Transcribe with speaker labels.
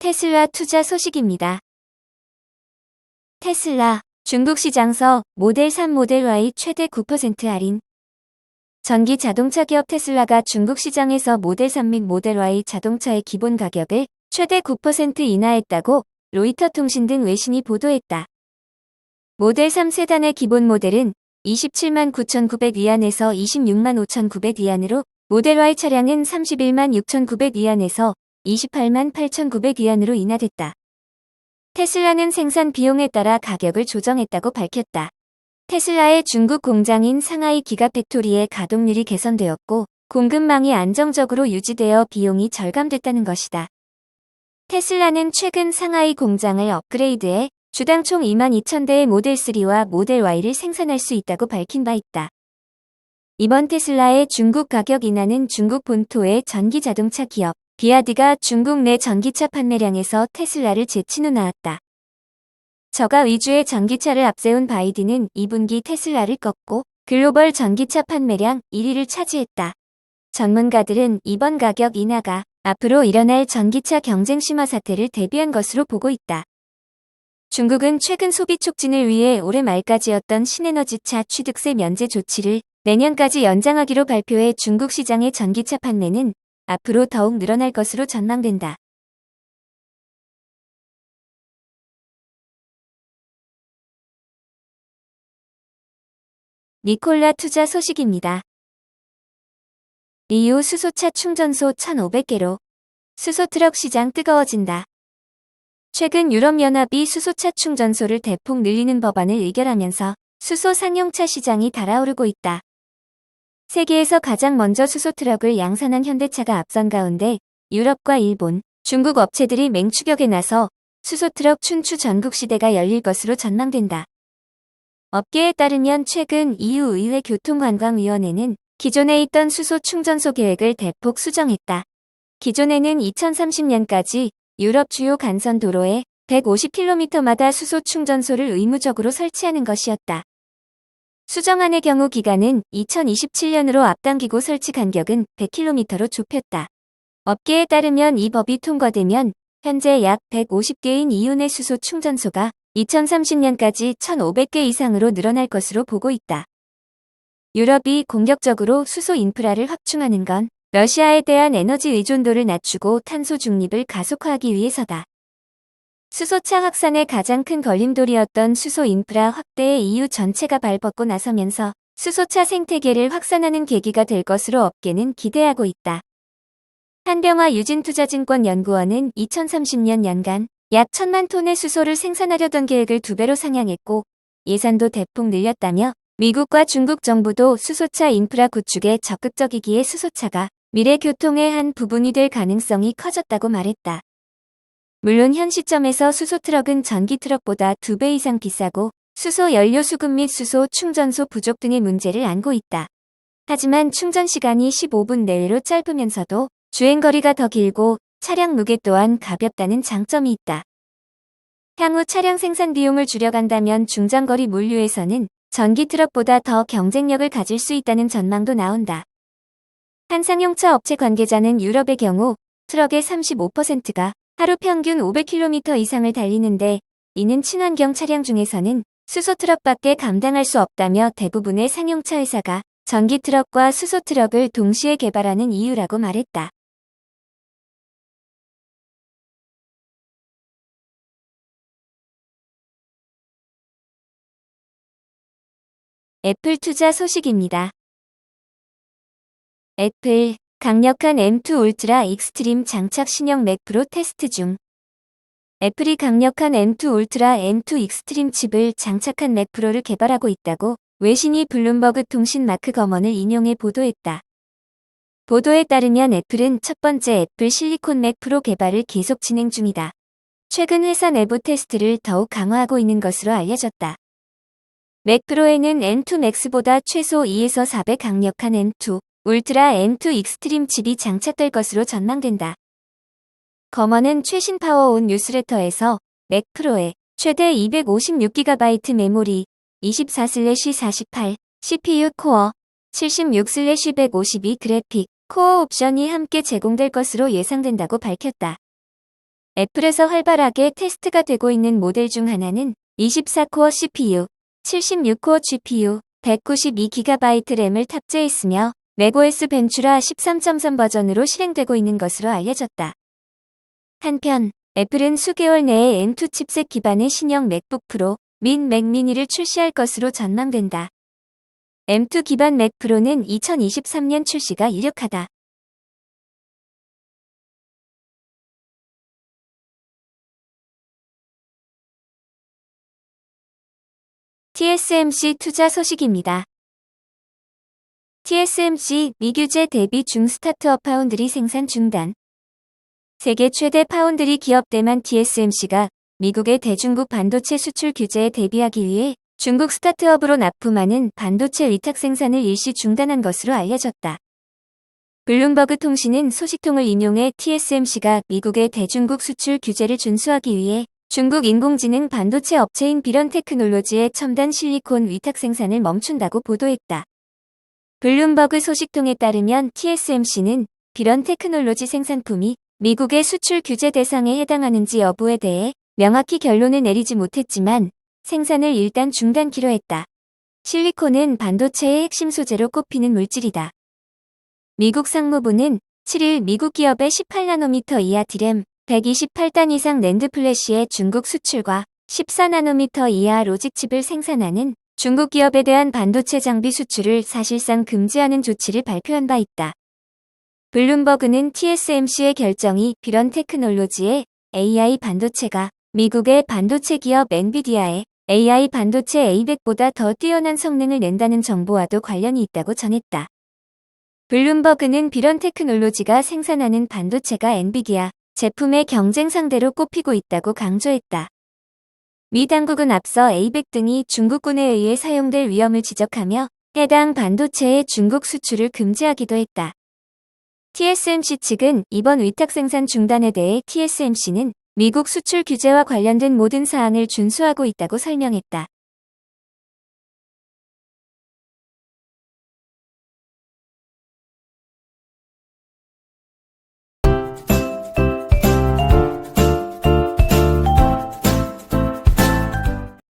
Speaker 1: 테슬라 투자 소식입니다. 테슬라, 중국 시장서 모델 3 모델 Y 최대 9% 할인. 전기 자동차 기업 테슬라가 중국 시장에서 모델 3 및 모델 Y 자동차의 기본 가격을 최대 9% 인하했다고 로이터 통신 등 외신이 보도했다. 모델 3 세단의 기본 모델은 279,900 위안에서 265,5,900 위안으로, 모델 Y 차량은 316,900 위안에서 288,900 위안으로 인하됐다. 테슬라는 생산 비용에 따라 가격을 조정했다고 밝혔다. 테슬라의 중국 공장인 상하이 기가팩토리의 가동률이 개선되었고 공급망이 안정적으로 유지되어 비용이 절감됐다는 것이다. 테슬라는 최근 상하이 공장을 업그레이드해 주당 총 22,000대의 모델 3와 모델 Y를 생산할 수 있다고 밝힌 바 있다. 이번 테슬라의 중국 가격 인하는 중국 본토의 전기 자동차 기업 비아디가 중국 내 전기차 판매량에서 테슬라를 제친 후 나왔다. 저가 위주의 전기차를 앞세운 바이디는 2분기 테슬라를 꺾고 글로벌 전기차 판매량 1위를 차지했다. 전문가들은 이번 가격 인하가 앞으로 일어날 전기차 경쟁 심화 사태를 대비한 것으로 보고 있다. 중국은 최근 소비 촉진을 위해 올해 말까지였던 신에너지차 취득세 면제 조치를 내년까지 연장하기로 발표해 중국 시장의 전기차 판매는 앞으로 더욱 늘어날 것으로 전망된다. 니콜라 투자 소식입니다. EU 수소차 충전소 1,500개로 수소트럭 시장 뜨거워진다. 최근 유럽연합이 수소차 충전소를 대폭 늘리는 법안을 의결하면서 수소 상용차 시장이 달아오르고 있다. 세계에서 가장 먼저 수소트럭을 양산한 현대차가 앞선 가운데 유럽과 일본, 중국 업체들이 맹추격에 나서 수소트럭 춘추 전국 시대가 열릴 것으로 전망된다. 업계에 따르면 최근 EU 의회 교통관광위원회는 기존에 있던 수소 충전소 계획을 대폭 수정했다. 기존에는 2030년까지 유럽 주요 간선 도로에 150km마다 수소 충전소를 의무적으로 설치하는 것이었다. 수정안의 경우 기간은 2027년으로 앞당기고 설치 간격은 100km로 좁혔다. 업계에 따르면 이 법이 통과되면 현재 약 150개인 EU 내 수소 충전소가 2030년까지 1,500개 이상으로 늘어날 것으로 보고 있다. 유럽이 공격적으로 수소 인프라를 확충하는 건 러시아에 대한 에너지 의존도를 낮추고 탄소 중립을 가속화하기 위해서다. 수소차 확산의 가장 큰 걸림돌이었던 수소 인프라 확대에 EU 전체가 발벗고 나서면서 수소차 생태계를 확산하는 계기가 될 것으로 업계는 기대하고 있다. 한병화 유진투자증권 연구원은 2030년 연간 약 1,000만 톤의 수소를 생산하려던 계획을 2배로 상향했고 예산도 대폭 늘렸다며 미국과 중국 정부도 수소차 인프라 구축에 적극적이기에 수소차가 미래 교통의 한 부분이 될 가능성이 커졌다고 말했다. 물론 현 시점에서 수소트럭은 전기트럭보다 2배 이상 비싸고 수소 연료 수급 및 수소 충전소 부족 등의 문제를 안고 있다. 하지만 충전 시간이 15분 내외로 짧으면서도 주행거리가 더 길고 차량 무게 또한 가볍다는 장점이 있다. 향후 차량 생산 비용을 줄여간다면 중장거리 물류에서는 전기트럭보다 더 경쟁력을 가질 수 있다는 전망도 나온다. 한 상용차 업체 관계자는 유럽의 경우 트럭의 35%가 하루 평균 500km 이상을 달리는데 이는 친환경 차량 중에서는 수소트럭밖에 감당할 수 없다며 대부분의 상용차 회사가 전기트럭과 수소트럭을 동시에 개발하는 이유라고 말했다. 애플 투자 소식입니다. 애플, 강력한 M2 울트라 익스트림 장착 신형 맥 프로 테스트 중. 애플이 강력한 M2 울트라 M2 익스트림 칩을 장착한 맥 프로를 개발하고 있다고 외신이 블룸버그 통신 마크 거먼을 인용해 보도했다. 보도에 따르면 애플은 첫 번째 애플 실리콘 맥 프로 개발을 계속 진행 중이다. 최근 회사 내부 테스트를 더욱 강화하고 있는 것으로 알려졌다. 맥 프로에는 M2 맥스보다 최소 2에서 4배 강력한 M2 울트라 M2 익스트림 칩이 장착될 것으로 전망된다. 거먼은 최신 파워온 뉴스레터에서 맥 프로에 최대 256GB 메모리, 24/48 CPU 코어, 76/152 그래픽 코어 옵션이 함께 제공될 것으로 예상된다고 밝혔다. 애플에서 활발하게 테스트가 되고 있는 모델 중 하나는 24코어 CPU, 76코어 GPU, 192GB 램을 탑재했으며 맥OS 벤츄라 13.3 버전으로 실행되고 있는 것으로 알려졌다. 한편 애플은 수개월 내에 M2 칩셋 기반의 신형 맥북 프로 및 맥 미니를 출시할 것으로 전망된다. M2 기반 맥 프로는 2023년 출시가 이력하다. TSMC 투자 소식입니다. TSMC 미규제 대비 중 스타트업 파운드리 생산 중단. 세계 최대 파운드리 기업 대만 TSMC가 미국의 대중국 반도체 수출 규제에 대비하기 위해 중국 스타트업으로 납품하는 반도체 위탁 생산을 일시 중단한 것으로 알려졌다. 블룸버그 통신은 소식통을 인용해 TSMC가 미국의 대중국 수출 규제를 준수하기 위해 중국 인공지능 반도체 업체인 비런 테크놀로지의 첨단 실리콘 위탁 생산을 멈춘다고 보도했다. 블룸버그 소식통에 따르면 TSMC는 비런 테크놀로지 생산품이 미국의 수출 규제 대상에 해당하는지 여부에 대해 명확히 결론을 내리지 못했지만 생산을 일단 중단키로 했다. 실리콘은 반도체의 핵심 소재로 꼽히는 물질이다. 미국 상무부는 7일 미국 기업의 18나노미터 이하 D램, 128단 이상 낸드 플래시의 중국 수출과 14나노미터 이하 로직 칩을 생산하는 중국 기업에 대한 반도체 장비 수출을 사실상 금지하는 조치를 발표한 바 있다. 블룸버그는 TSMC의 결정이 비런 테크놀로지의 AI 반도체가 미국의 반도체 기업 엔비디아의 AI 반도체 A100보다 더 뛰어난 성능을 낸다는 정보와도 관련이 있다고 전했다. 블룸버그는 비런 테크놀로지가 생산하는 반도체가 엔비디아 제품의 경쟁 상대로 꼽히고 있다고 강조했다. 미 당국은 앞서 A100 등이 중국군에 의해 사용될 위험을 지적하며 해당 반도체의 중국 수출을 금지하기도 했다. TSMC 측은 이번 위탁 생산 중단에 대해 TSMC는 미국 수출 규제와 관련된 모든 사항을 준수하고 있다고 설명했다.